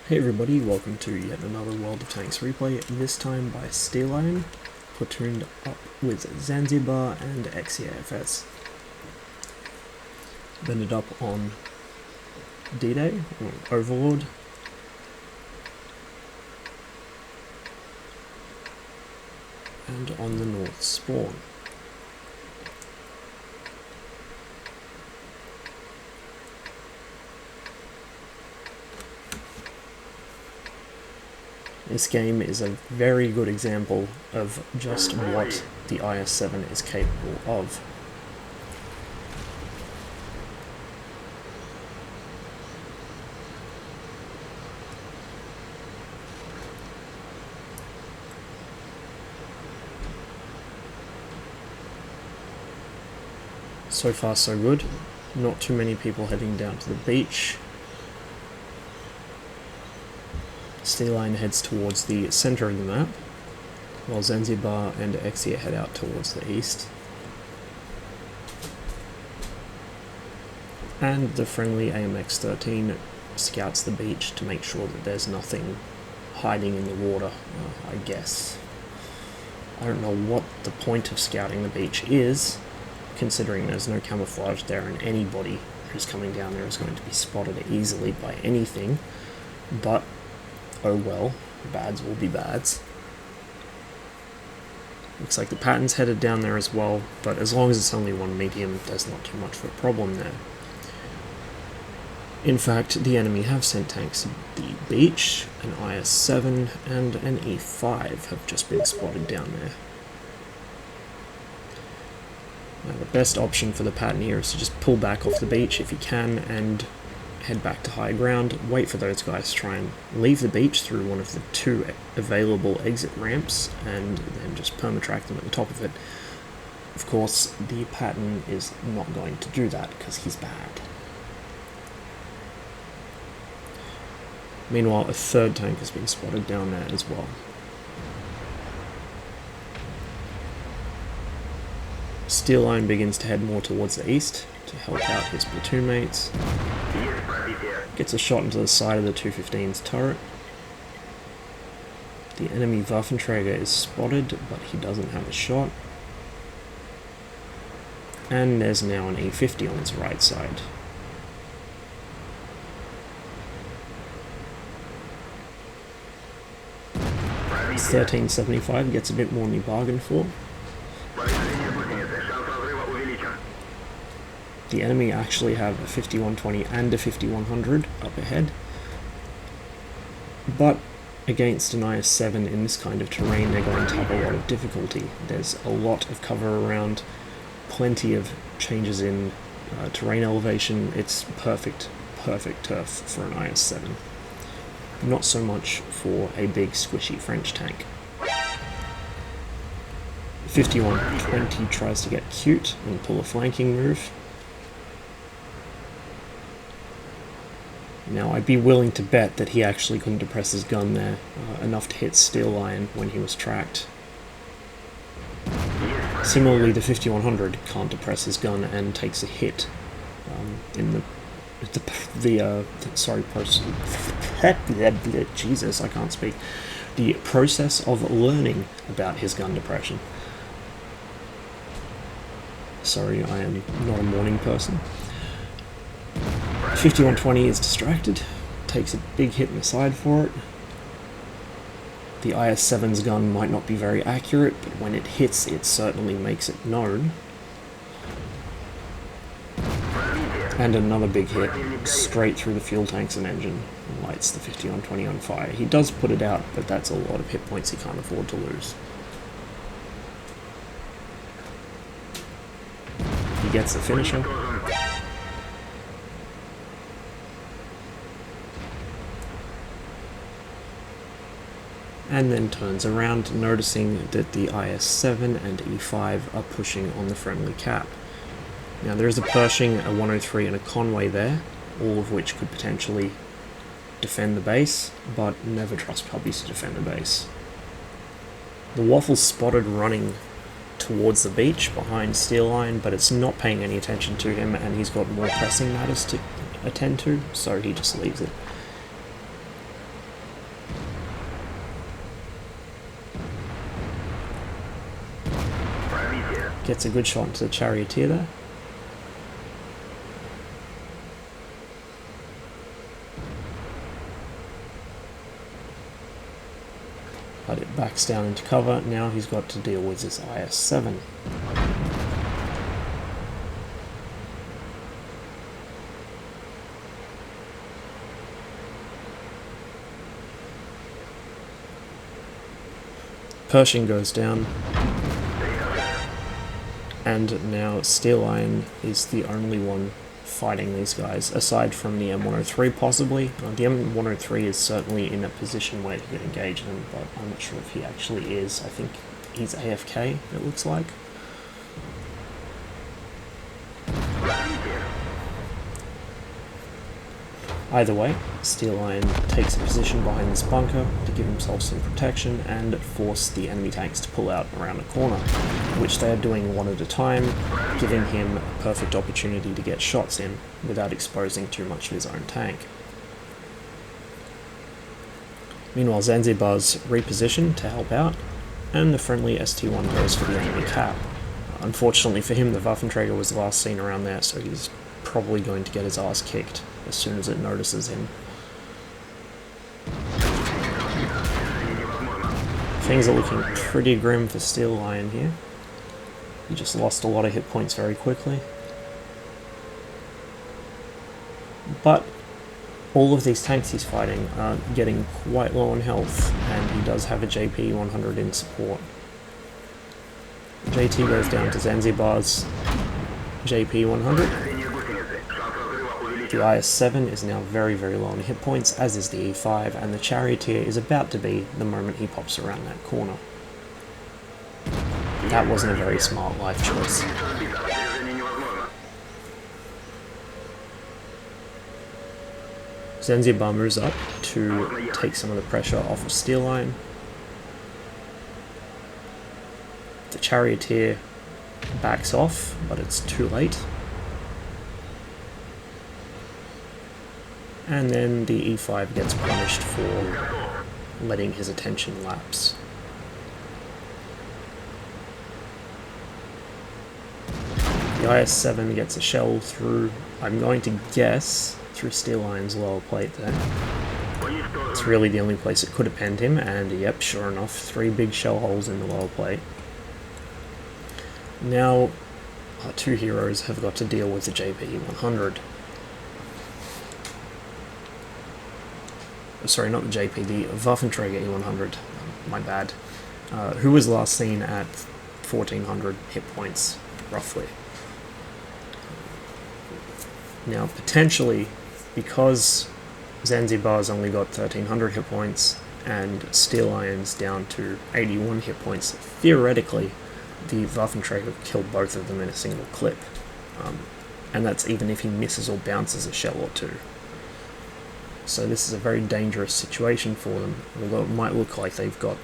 Hey everybody, welcome to yet another World of Tanks replay, this time by Steel Iron, platooned up with Zanzibar and XEAFS. Ended up on D-Day, or Overlord. And on the North Spawn. This game is a very good example of just what the IS-7 is capable of. So far so good, not too many people heading down to the beach. Steel Iron heads towards the centre of the map, while Zanzibar and Exia head out towards the east. And the friendly AMX-13 scouts the beach to make sure that there's nothing hiding in the water, I guess. I don't know what the point of scouting the beach is, considering there's no camouflage there and anybody who's coming down there is going to be spotted easily by anything, but oh well, bads will be bads. Looks like the Patton's headed down there as well, but as long as it's only one medium, there's not too much of a problem there. In fact, the enemy have sent tanks to the beach, an IS-7 and an E5 have just been spotted down there. Now the best option for the Patton here is to just pull back off the beach if you can and head back to high ground, wait for those guys to try and leave the beach through one of the two available exit ramps, and then just permatrack them at the top of it. Of course, the Patton is not going to do that because he's bad. Meanwhile, a third tank has been spotted down there as well. Steel Iron begins to head more towards the east to help out his platoon mates. Gets a shot into the side of the 215's turret. The enemy Waffenträger is spotted, but he doesn't have a shot. And there's now an E50 on his right side. His 1375 gets a bit more than he bargained for. The enemy actually have a 5120 and a 5100 up ahead, but against an IS-7 in this kind of terrain they're going to have a lot of difficulty. There's a lot of cover around, plenty of changes in terrain elevation. It's perfect turf for an IS-7. Not so much for a big squishy French tank. 5120 tries to get cute and pull a flanking move. Now, I'd be willing to bet that he actually couldn't depress his gun there enough to hit Steel Iron when he was tracked. Similarly, the 5100 can't depress his gun and takes a hit in Jesus, I can't speak. The process of learning about his gun depression. Sorry, I am not a morning person. 5120 is distracted, takes a big hit in the side for it. The IS-7's gun might not be very accurate, but when it hits, it certainly makes it known. And another big hit, straight through the fuel tanks and engine, and lights the 5120 on fire. He does put it out, but that's a lot of hit points he can't afford to lose. He gets the finisher. And then turns around, noticing that the IS-7 and E5 are pushing on the friendly cap. Now there is a Pershing, a 103 and a Conway there, all of which could potentially defend the base, but never trust puppies to defend the base. The Waffle's spotted running towards the beach behind Steel Iron, but it's not paying any attention to him, and he's got more pressing matters to attend to, so he just leaves it. Gets a good shot into the Charioteer there. But it backs down into cover. Now he's got to deal with this IS-7. Pershing goes down. And now Steel Iron is the only one fighting these guys, aside from the M103 possibly. The M103 is certainly in a position where he could engage them, but I'm not sure if he actually is. I think he's AFK, it looks like. Either way, Steel Iron takes a position behind this bunker to give himself some protection and force the enemy tanks to pull out around a corner, which they are doing one at a time, giving him a perfect opportunity to get shots in without exposing too much of his own tank. Meanwhile, Zanzibar's repositioned to help out, and the friendly ST-1 goes for the enemy cap. Unfortunately for him, the Waffenträger was last seen around there, so he's probably going to get his ass kicked as soon as it notices him. Things are looking pretty grim for Steel Iron here. He just lost a lot of hit points very quickly. But all of these tanks he's fighting are getting quite low on health, and he does have a JP 100 in support. JT goes down to Zanzibar's JP 100. The IS-7 is now very, very low on hit points, as is the E5, and the Charioteer is about to be the moment he pops around that corner. That wasn't a very smart life choice. Zanzibar moves up to take some of the pressure off of Steel Iron. The Charioteer backs off, but it's too late. And then the E5 gets punished for letting his attention lapse. The IS-7 gets a shell through, I'm going to guess, through Steel Iron's lower plate there. It's really the only place it could have penned him, and yep, sure enough, 3 big shell holes in the lower plate. Now, our 2 heroes have got to deal with the JP-100. Sorry, not the JP, the Waffenträger E100, my bad, who was last seen at 1400 hit points, roughly. Now, potentially, because Zanzibar's only got 1300 hit points, and Steel Iron's down to 81 hit points, theoretically, the Waffenträger killed both of them in a single clip. And that's even if he misses or bounces a shell or two. So this is a very dangerous situation for them. Although it might look like they've got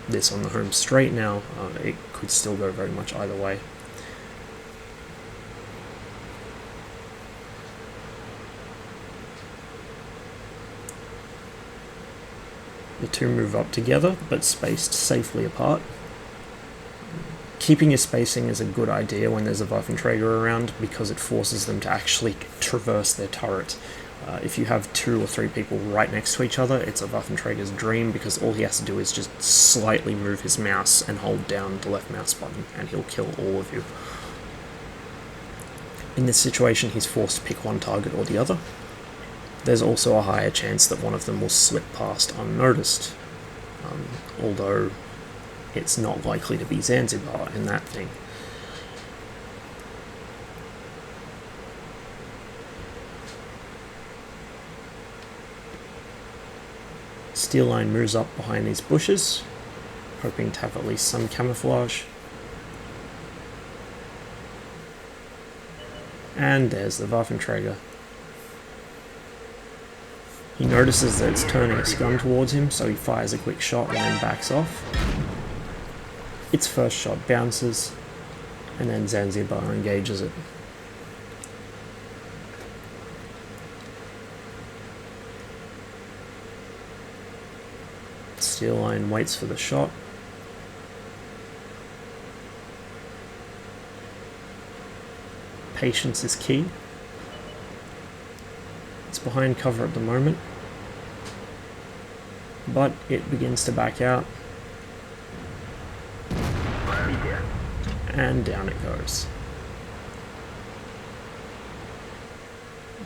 this on the home straight now, it could still go very much either way. The two move up together, but spaced safely apart. Keeping your spacing is a good idea when there's a Waffenträger around, because it forces them to actually traverse their turret. If you have 2 or 3 people right next to each other, it's a Waffenträger's dream, because all he has to do is just slightly move his mouse and hold down the left mouse button, and he'll kill all of you. In this situation, he's forced to pick one target or the other. There's also a higher chance that one of them will slip past unnoticed, although it's not likely to be Zanzibar in that thing. Steel Iron moves up behind these bushes, hoping to have at least some camouflage. And there's the Waffenträger. He notices that it's turning its gun towards him, so he fires a quick shot and then backs off. Its first shot bounces, and then Zanzibar engages it. Steel Iron waits for the shot. patience is key. It's behind cover at the moment, but it begins to back out, and down it goes.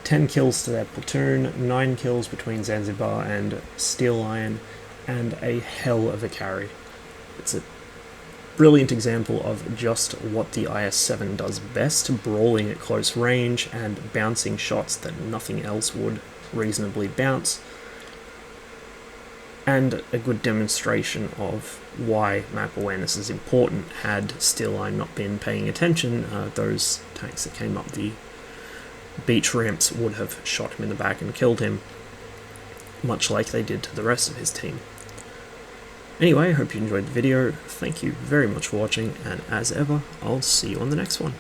10 kills to their platoon, 9 kills between Zanzibar and Steel Lion, and a hell of a carry. It's a brilliant example of just what the IS-7 does best, brawling at close range and bouncing shots that nothing else would reasonably bounce, and a good demonstration of why map awareness is important. Had Steel Line not been paying attention, those tanks that came up the beach ramps would have shot him in the back and killed him, much like they did to the rest of his team. Anyway, I hope you enjoyed the video, thank you very much for watching, and as ever, I'll see you on the next one.